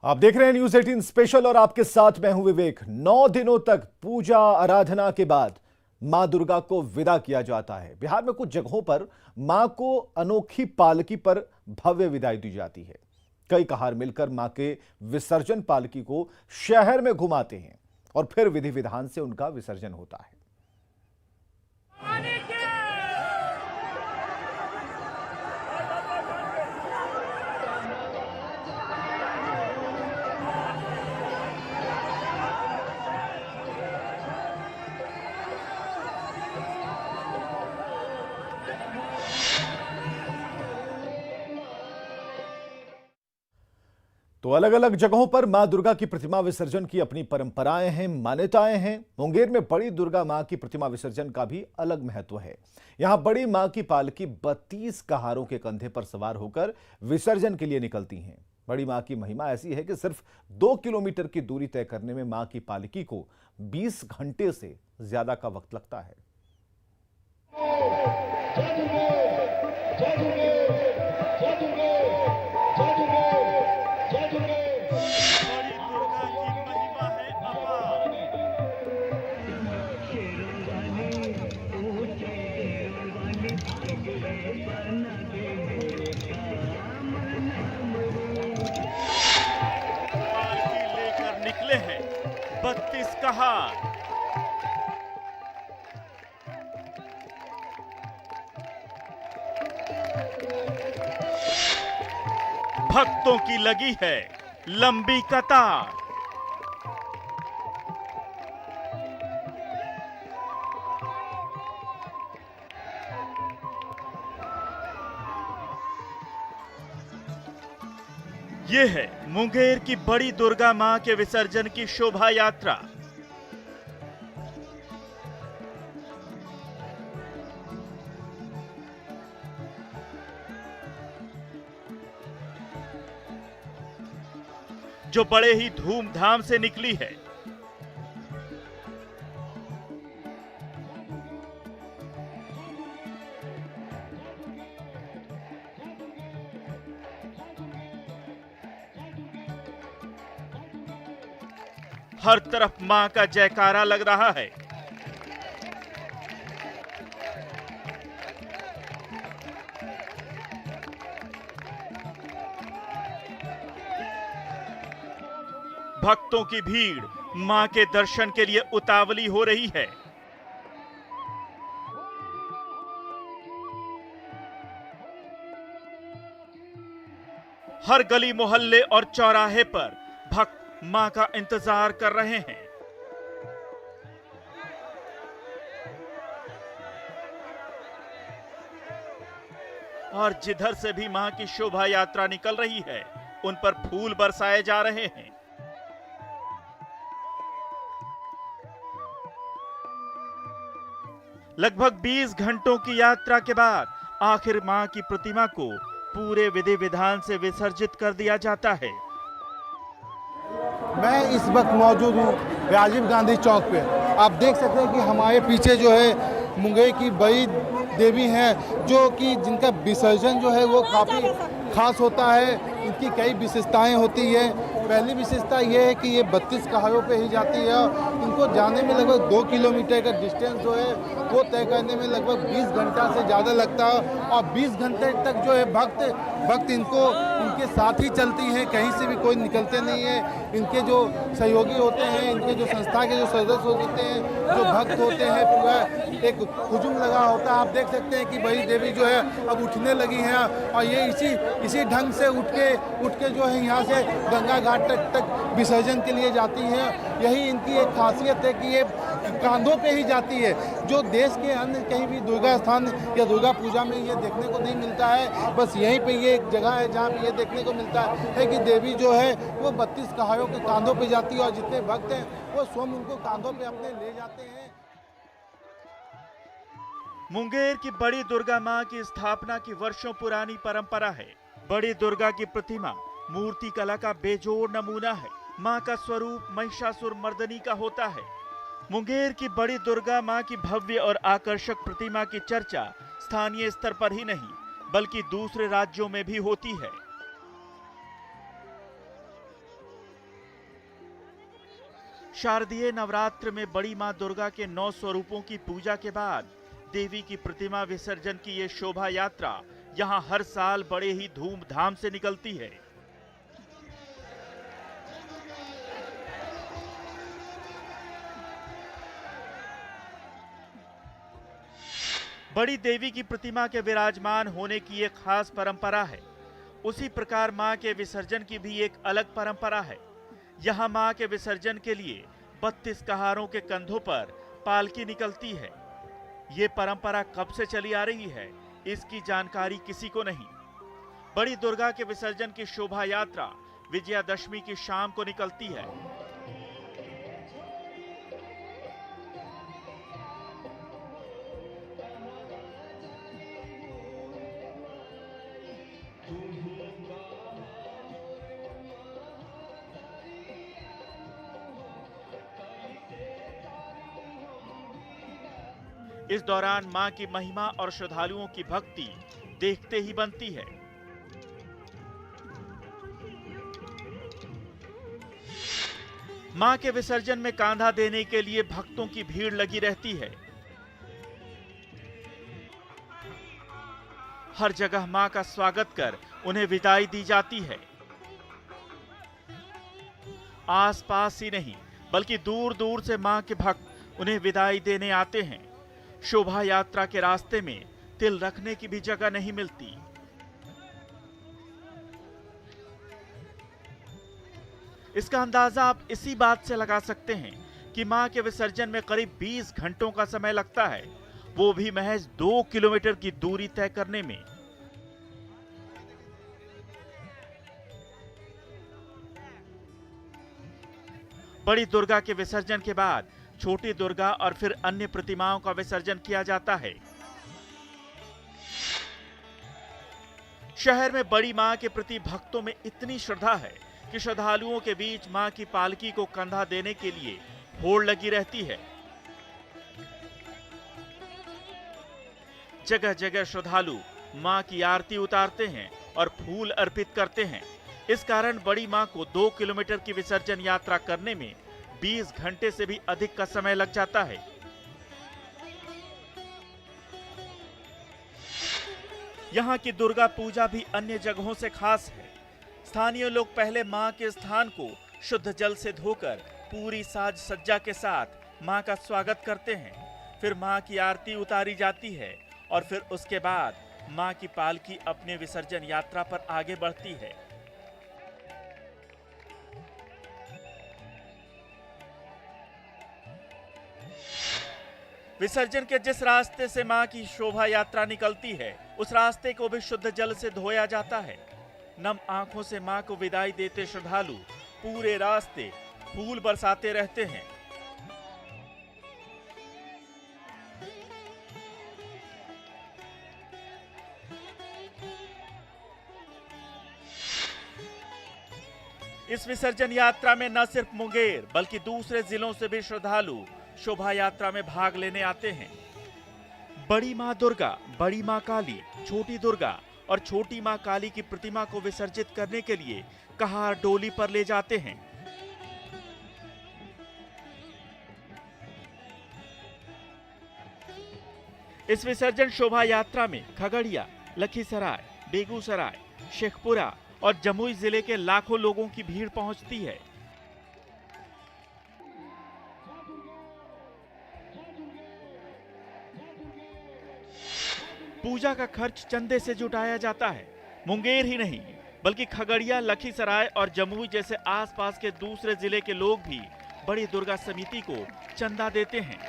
आप देख रहे हैं न्यूज 18 स्पेशल और आपके साथ मैं हूं विवेक। 9 दिनों तक पूजा आराधना के बाद मां दुर्गा को विदा किया जाता है। बिहार में कुछ जगहों पर मां को अनोखी पालकी पर भव्य विदाई दी जाती है। कई कहार मिलकर मां के विसर्जन पालकी को शहर में घुमाते हैं और फिर विधि विधान से उनका विसर्जन होता है। तो अलग अलग जगहों पर मां दुर्गा की प्रतिमा विसर्जन की अपनी परंपराएं हैं, मान्यताएं हैं। मुंगेर में बड़ी दुर्गा मां की प्रतिमा विसर्जन का भी अलग महत्व है। यहां बड़ी मां की पालकी 32 कहारों के कंधे पर सवार होकर विसर्जन के लिए निकलती हैं। बड़ी मां की महिमा ऐसी है कि सिर्फ 2 किलोमीटर की दूरी तय करने में मां की पालकी को 20 घंटे से ज्यादा का वक्त लगता है। लेकर निकले हैं 32 कहार। भक्तों की लगी है लंबी कतार। ये है मुंगेर की बड़ी दुर्गा मां के विसर्जन की शोभा यात्रा। जो बड़े ही धूमधाम से निकली है। हर तरफ मां का जयकारा लग रहा है। भक्तों की भीड़ मां के दर्शन के लिए उतावली हो रही है। हर गली मोहल्ले और चौराहे पर भक्त मां का इंतजार कर रहे हैं। और जिधर से भी मां की शोभा यात्रा निकल रही है, उन पर फूल बरसाए जा रहे हैं। लगभग 20 घंटों की यात्रा के बाद आखिर मां की प्रतिमा को पूरे विधि विधान से विसर्जित कर दिया जाता है। मैं इस वक्त मौजूद हूँ राजीव गांधी चौक पे। आप देख सकते हैं कि हमारे पीछे जो है मुंगेर की बड़ी देवी हैं, जो कि जिनका विसर्जन जो है वो काफ़ी खास होता है। इनकी कई विशेषताएं होती है। पहली विशेषता ये है कि ये 32 कहारों पे ही जाती है। इनको जाने में लगभग 2 किलोमीटर का डिस्टेंस जो है वो तय करने में लगभग 20 घंटा से ज़्यादा लगता है। और 20 घंटे तक जो है भक्त इनको इनके साथ ही चलती हैं, कहीं से भी कोई निकलते नहीं है। इनके जो सहयोगी होते हैं, इनके जो संस्था के जो सदस्य होते हैं, जो भक्त होते हैं, पूरा एक हुजूम लगा होता है। आप देख सकते हैं कि बड़ी देवी जो है अब उठने लगी हैं और ये इसी ढंग से उठ के जो है यहाँ से गंगा घाट तक विसर्जन के लिए जाती हैं। यही इनकी एक खासियत है कि ये कांधों पे ही जाती है, जो देश के अन्य कहीं भी दुर्गा स्थान या दुर्गा पूजा में ये देखने को नहीं मिलता है। बस यहीं पे ये एक जगह है जहाँ पे ये देखने को मिलता है कि देवी जो है वो 32 कहारों के कांधों पे जाती है और जितने भक्त हैं वो स्वयं उनको कांधों पे अपने ले जाते हैं। मुंगेर की बड़ी दुर्गा मां की स्थापना की वर्षों पुरानी परंपरा है। बड़ी दुर्गा की प्रतिमा मूर्ति कला का बेजोड़ नमूना है। मां का स्वरूप महिषासुर मर्दनी का होता है। मुंगेर की बड़ी दुर्गा मां की भव्य और आकर्षक प्रतिमा की चर्चा स्थानीय स्तर पर ही नहीं बल्कि दूसरे राज्यों में भी होती है। शारदीय नवरात्र में बड़ी मां दुर्गा के 9 स्वरूपों की पूजा के बाद देवी की प्रतिमा विसर्जन की ये शोभा यात्रा यहाँ हर साल बड़े ही धूमधाम से निकलती है। बड़ी देवी की प्रतिमा के विराजमान होने की एक खास परंपरा है। उसी प्रकार मां के विसर्जन की भी एक अलग परंपरा है। यहाँ मां के विसर्जन के लिए 32 कहारों के कंधों पर पालकी निकलती है। ये परंपरा कब से चली आ रही है, इसकी जानकारी किसी को नहीं। बड़ी दुर्गा के विसर्जन की शोभा यात्रा विजयादशमी की शाम को निकलती है। इस दौरान मां की महिमा और श्रद्धालुओं की भक्ति देखते ही बनती है। मां के विसर्जन में कांधा देने के लिए भक्तों की भीड़ लगी रहती है। हर जगह मां का स्वागत कर उन्हें विदाई दी जाती है। आसपास ही नहीं बल्कि दूर दूर से मां के भक्त उन्हें विदाई देने आते हैं। शोभा यात्रा के रास्ते में तिल रखने की भी जगह नहीं मिलती। इसका अंदाजा आप इसी बात से लगा सकते हैं कि मां के विसर्जन में करीब 20 घंटों का समय लगता है, वो भी महज 2 किलोमीटर की दूरी तय करने में। बड़ी दुर्गा के विसर्जन के बाद छोटी दुर्गा और फिर अन्य प्रतिमाओं का विसर्जन किया जाता है। शहर में बड़ी मां के प्रति भक्तों में इतनी श्रद्धा है कि श्रद्धालुओं के बीच मां की पालकी को कंधा देने के लिए होड़ लगी रहती है। जगह जगह श्रद्धालु मां की आरती उतारते हैं और फूल अर्पित करते हैं। इस कारण बड़ी मां को 2 किलोमीटर की विसर्जन यात्रा करने में 20 घंटे से भी अधिक का समय लग जाता है। यहाँ की दुर्गा पूजा भी अन्य जगहों से खास है। स्थानीय लोग पहले मां के स्थान को शुद्ध जल से धोकर पूरी साज सज्जा के साथ मां का स्वागत करते हैं। फिर मां की आरती उतारी जाती है और फिर उसके बाद मां की पालकी अपने विसर्जन यात्रा पर आगे बढ़ती है। विसर्जन के जिस रास्ते से मां की शोभा यात्रा निकलती है, उस रास्ते को भी शुद्ध जल से धोया जाता है। नम आंखों से मां को विदाई देते श्रद्धालु पूरे रास्ते फूल बरसाते रहते हैं। इस विसर्जन यात्रा में न सिर्फ मुंगेर बल्कि दूसरे जिलों से भी श्रद्धालु शोभा यात्रा में भाग लेने आते हैं। बड़ी मां दुर्गा, बड़ी मां काली, छोटी दुर्गा और छोटी मां काली की प्रतिमा को विसर्जित करने के लिए कहार डोली पर ले जाते हैं। इस विसर्जन शोभा यात्रा में खगड़िया, लखीसराय, बेगूसराय, शेखपुरा और जमुई जिले के लाखों लोगों की भीड़ पहुंचती है। पूजा का खर्च चंदे से जुटाया जाता है। मुंगेर ही नहीं बल्कि खगड़िया, लखीसराय और जमुई जैसे आसपास के दूसरे जिले के लोग भी बड़ी दुर्गा समिति को चंदा देते हैं।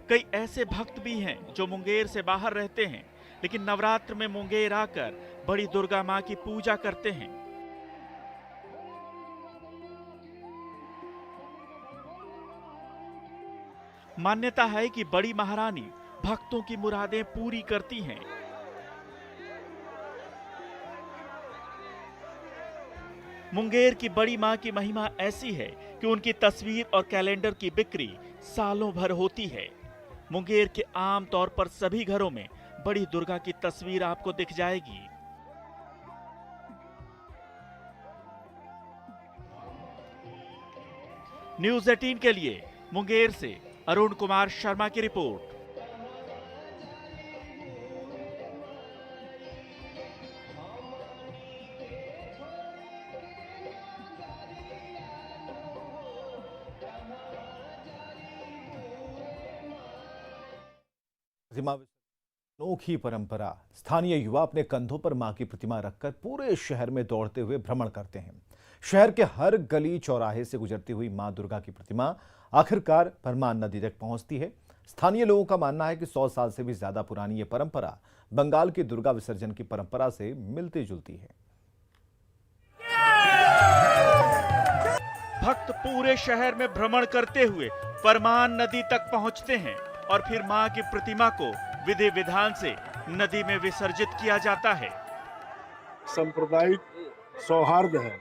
कई ऐसे भक्त भी हैं जो मुंगेर से बाहर रहते हैं लेकिन नवरात्र में मुंगेर आकर बड़ी दुर्गा मां की पूजा करते हैं। मान्यता है कि बड़ी महारानी भक्तों की मुरादें पूरी करती हैं। मुंगेर की बड़ी मां की महिमा ऐसी है कि उनकी तस्वीर और कैलेंडर की बिक्री सालों भर होती है। मुंगेर के आम तौर पर सभी घरों में बड़ी दुर्गा की तस्वीर आपको दिख जाएगी। न्यूज़ 18 के लिए मुंगेर से अरुण कुमार शर्मा की रिपोर्ट। प्रतिमा अनोखी परंपरा। स्थानीय युवा अपने कंधों पर मां की प्रतिमा रखकर पूरे शहर में दौड़ते हुए भ्रमण करते हैं। शहर के हर गली चौराहे से गुजरती हुई मां दुर्गा की प्रतिमा आखिरकार परमान नदी तक पहुंचती है। स्थानीय लोगों का मानना है कि 100 साल से भी ज्यादा पुरानी ये परंपरा बंगाल की दुर्गा विसर्जन की परंपरा से मिलती जुलती है। भक्त पूरे शहर में भ्रमण करते हुए परमान नदी तक पहुंचते हैं और फिर मां की प्रतिमा को विधि विधान से नदी में विसर्जित किया जाता है। सांप्रदायिक सौहार्द है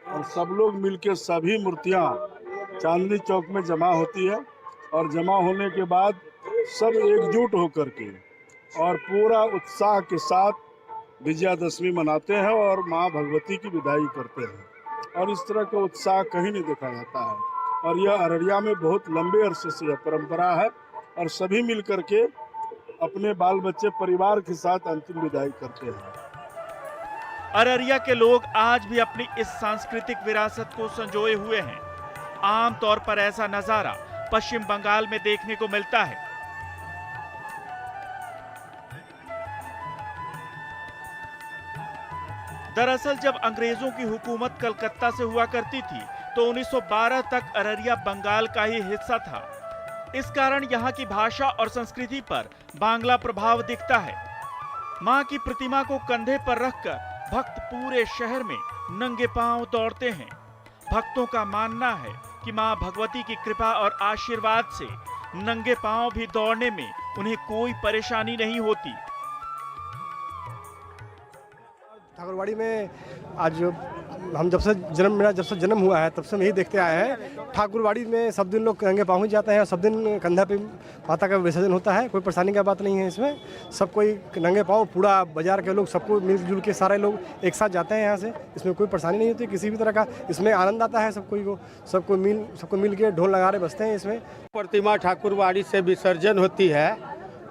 और सब लोग मिलकर सभी मूर्तियां चांदनी चौक में जमा होती है और जमा होने के बाद सब एकजुट होकर के और पूरा उत्साह के साथ विजयादशमी मनाते हैं और मां भगवती की विदाई करते हैं और इस तरह का उत्साह कहीं नहीं देखा जाता है और यह अररिया में बहुत लंबे अरसे से यह परंपरा है और सभी मिलकर के अपने बाल बच्चे परिवार के साथ अंतिम विदाई करते हैं। अररिया के लोग आज भी अपनी इस सांस्कृतिक विरासत को संजोए हुए हैं। आमतौर पर ऐसा नजारा पश्चिम बंगाल में देखने को मिलता है। दरअसल जब अंग्रेजों की हुकूमत कलकत्ता से हुआ करती थी तो 1912 तक अररिया बंगाल का ही हिस्सा था। इस कारण यहाँ की भाषा और संस्कृति पर बांग्ला प्रभाव दिखता है। मां की प्रतिमा को कंधे पर रखकर भक्त पूरे शहर में नंगे पांव दौड़ते हैं। भक्तों का मानना है कि मां भगवती की कृपा और आशीर्वाद से नंगे पांव भी दौड़ने में उन्हें कोई परेशानी नहीं होती। ठाकुरवाड़ी में आज हम जब से जन्म हुआ है तब से हम यही देखते आए हैं। ठाकुरवाड़ी में सब दिन लोग नंगे पाँव ही जाते हैं और सब दिन कंधा पे माता का विसर्जन होता है। कोई परेशानी का बात नहीं है इसमें। सब कोई नंगे पाँव, पूरा बाजार के लोग सबको मिलजुल के सारे लोग एक साथ जाते हैं यहाँ से। इसमें कोई परेशानी नहीं होती किसी भी तरह का। इसमें आनंद आता है सबको मिल के ढोल नगाड़े बजते हैं इसमें। प्रतिमा ठाकुरवाड़ी से विसर्जन होती है।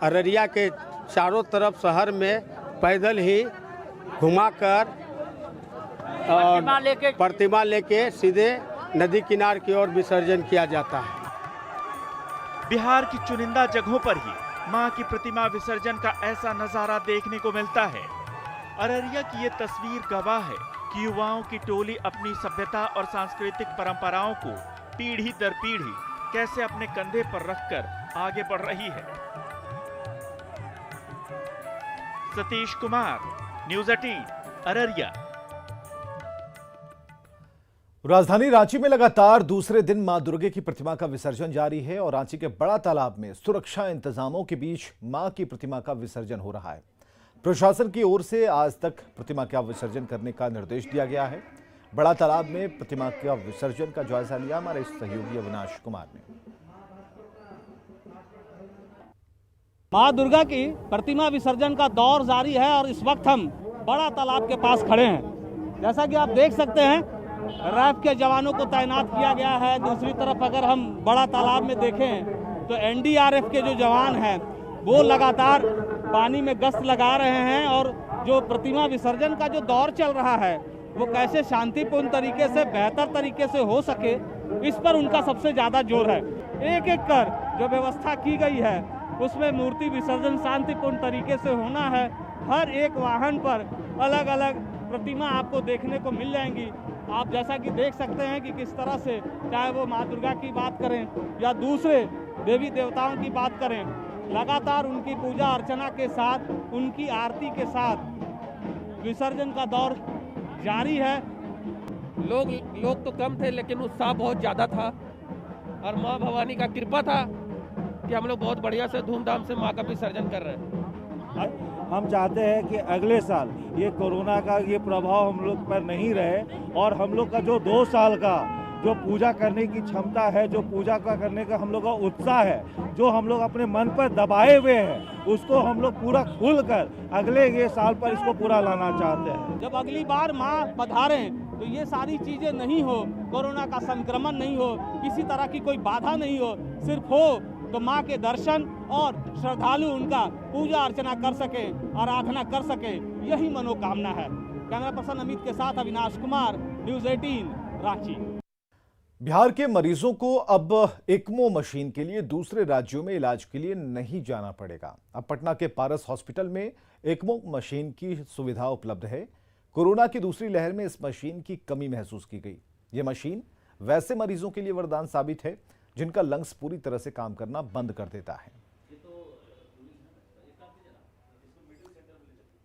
अररिया के चारों तरफ शहर में पैदल ही घुमाकर और प्रतिमा लेके सीधे नदी किनार की ओर विसर्जन किया जाता है। बिहार की चुनिंदा जगहों पर ही मां की प्रतिमा विसर्जन का ऐसा नजारा देखने को मिलता है। अररिया की ये तस्वीर गवाह है कि युवाओं की टोली अपनी सभ्यता और सांस्कृतिक परंपराओं को पीढ़ी दर पीढ़ी कैसे अपने कंधे पर रखकर आगे बढ़ रही है। सतीश कुमार, न्यूज़ 18, अररिया। राजधानी रांची में लगातार दूसरे दिन मां दुर्गे की प्रतिमा का विसर्जन जारी है और रांची के बड़ा तालाब में सुरक्षा इंतजामों के बीच मां की प्रतिमा का विसर्जन हो रहा है। प्रशासन की ओर से आज तक प्रतिमा का विसर्जन करने का निर्देश दिया गया है। बड़ा तालाब में प्रतिमा का विसर्जन का जायजा लिया हमारे सहयोगी अविनाश कुमार ने। मां दुर्गा की प्रतिमा विसर्जन का दौर जारी है और इस वक्त हम बड़ा तालाब के पास खड़े हैं। जैसा कि आप देख सकते हैं रैफ के जवानों को तैनात किया गया है। दूसरी तरफ अगर हम बड़ा तालाब में देखें तो एनडीआरएफ के जो जवान हैं वो लगातार पानी में गश्त लगा रहे हैं और जो प्रतिमा विसर्जन का जो दौर चल रहा है वो कैसे शांतिपूर्ण तरीके से, बेहतर तरीके से हो सके, इस पर उनका सबसे ज़्यादा जोर है। एक एक कर जो व्यवस्था की गई है उसमें मूर्ति विसर्जन शांतिपूर्ण तरीके से होना है। हर एक वाहन पर अलग अलग प्रतिमा आपको देखने को मिल जाएंगी। आप जैसा कि देख सकते हैं कि किस तरह से, चाहे वो मां दुर्गा की बात करें या दूसरे देवी देवताओं की बात करें, लगातार उनकी पूजा अर्चना के साथ, उनकी आरती के साथ विसर्जन का दौर जारी है। लोग तो कम थे लेकिन उत्साह बहुत ज़्यादा था और माँ भवानी का कृपा था कि हम लोग बहुत बढ़िया से धूमधाम से माँ का विसर्जन कर रहे हैं। हम चाहते हैं कि अगले साल ये कोरोना का ये प्रभाव हम लोग पर नहीं रहे और हम लोग का जो 2 साल का जो पूजा करने की क्षमता है, जो पूजा का करने का हम लोग का उत्साह है, जो हम लोग अपने मन पर दबाए हुए हैं, उसको हम लोग पूरा खुलकर अगले ये साल पर इसको पूरा लाना चाहते हैं। जब अगली बार माँ पधारें तो ये सारी चीजें नहीं हो, कोरोना का संक्रमण नहीं हो, किसी तरह की कोई बाधा नहीं हो, सिर्फ हो तो माँ के दर्शन और श्रद्धालु उनका पूजा अर्चना कर सके, आराधना कर सके, यही मनोकामना है। कैमरा पर्सन अमित के साथ अविनाश कुमार, न्यूज़ 18 रांची। बिहार के मरीजों को अब एक्मो मशीन के लिए दूसरे राज्यों में इलाज के लिए नहीं जाना पड़ेगा। अब पटना के पारस हॉस्पिटल में एक्मो मशीन की सुविधा उपलब्ध है। कोरोना की दूसरी लहर में इस मशीन की कमी महसूस की गई। ये मशीन वैसे मरीजों के लिए वरदान साबित है जिनका लंग्स पूरी तरह से काम करना बंद कर देता है।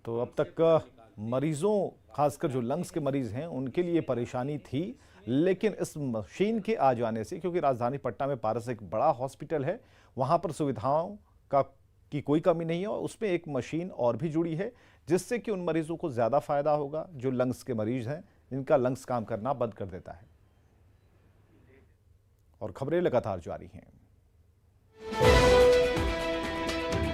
तो अब तक मरीजों, खासकर जो लंग्स के मरीज हैं, उनके लिए परेशानी थी, लेकिन इस मशीन के आ जाने से, क्योंकि राजधानी पटना में पारस एक बड़ा हॉस्पिटल है, वहां पर सुविधाओं की कोई कमी नहीं है और उसमें एक मशीन और भी जुड़ी है जिससे कि उन मरीजों को ज्यादा फायदा होगा जो लंग्स के मरीज हैं, जिनका लंग्स काम करना बंद कर देता है। और खबरें लगातार जारी हैं।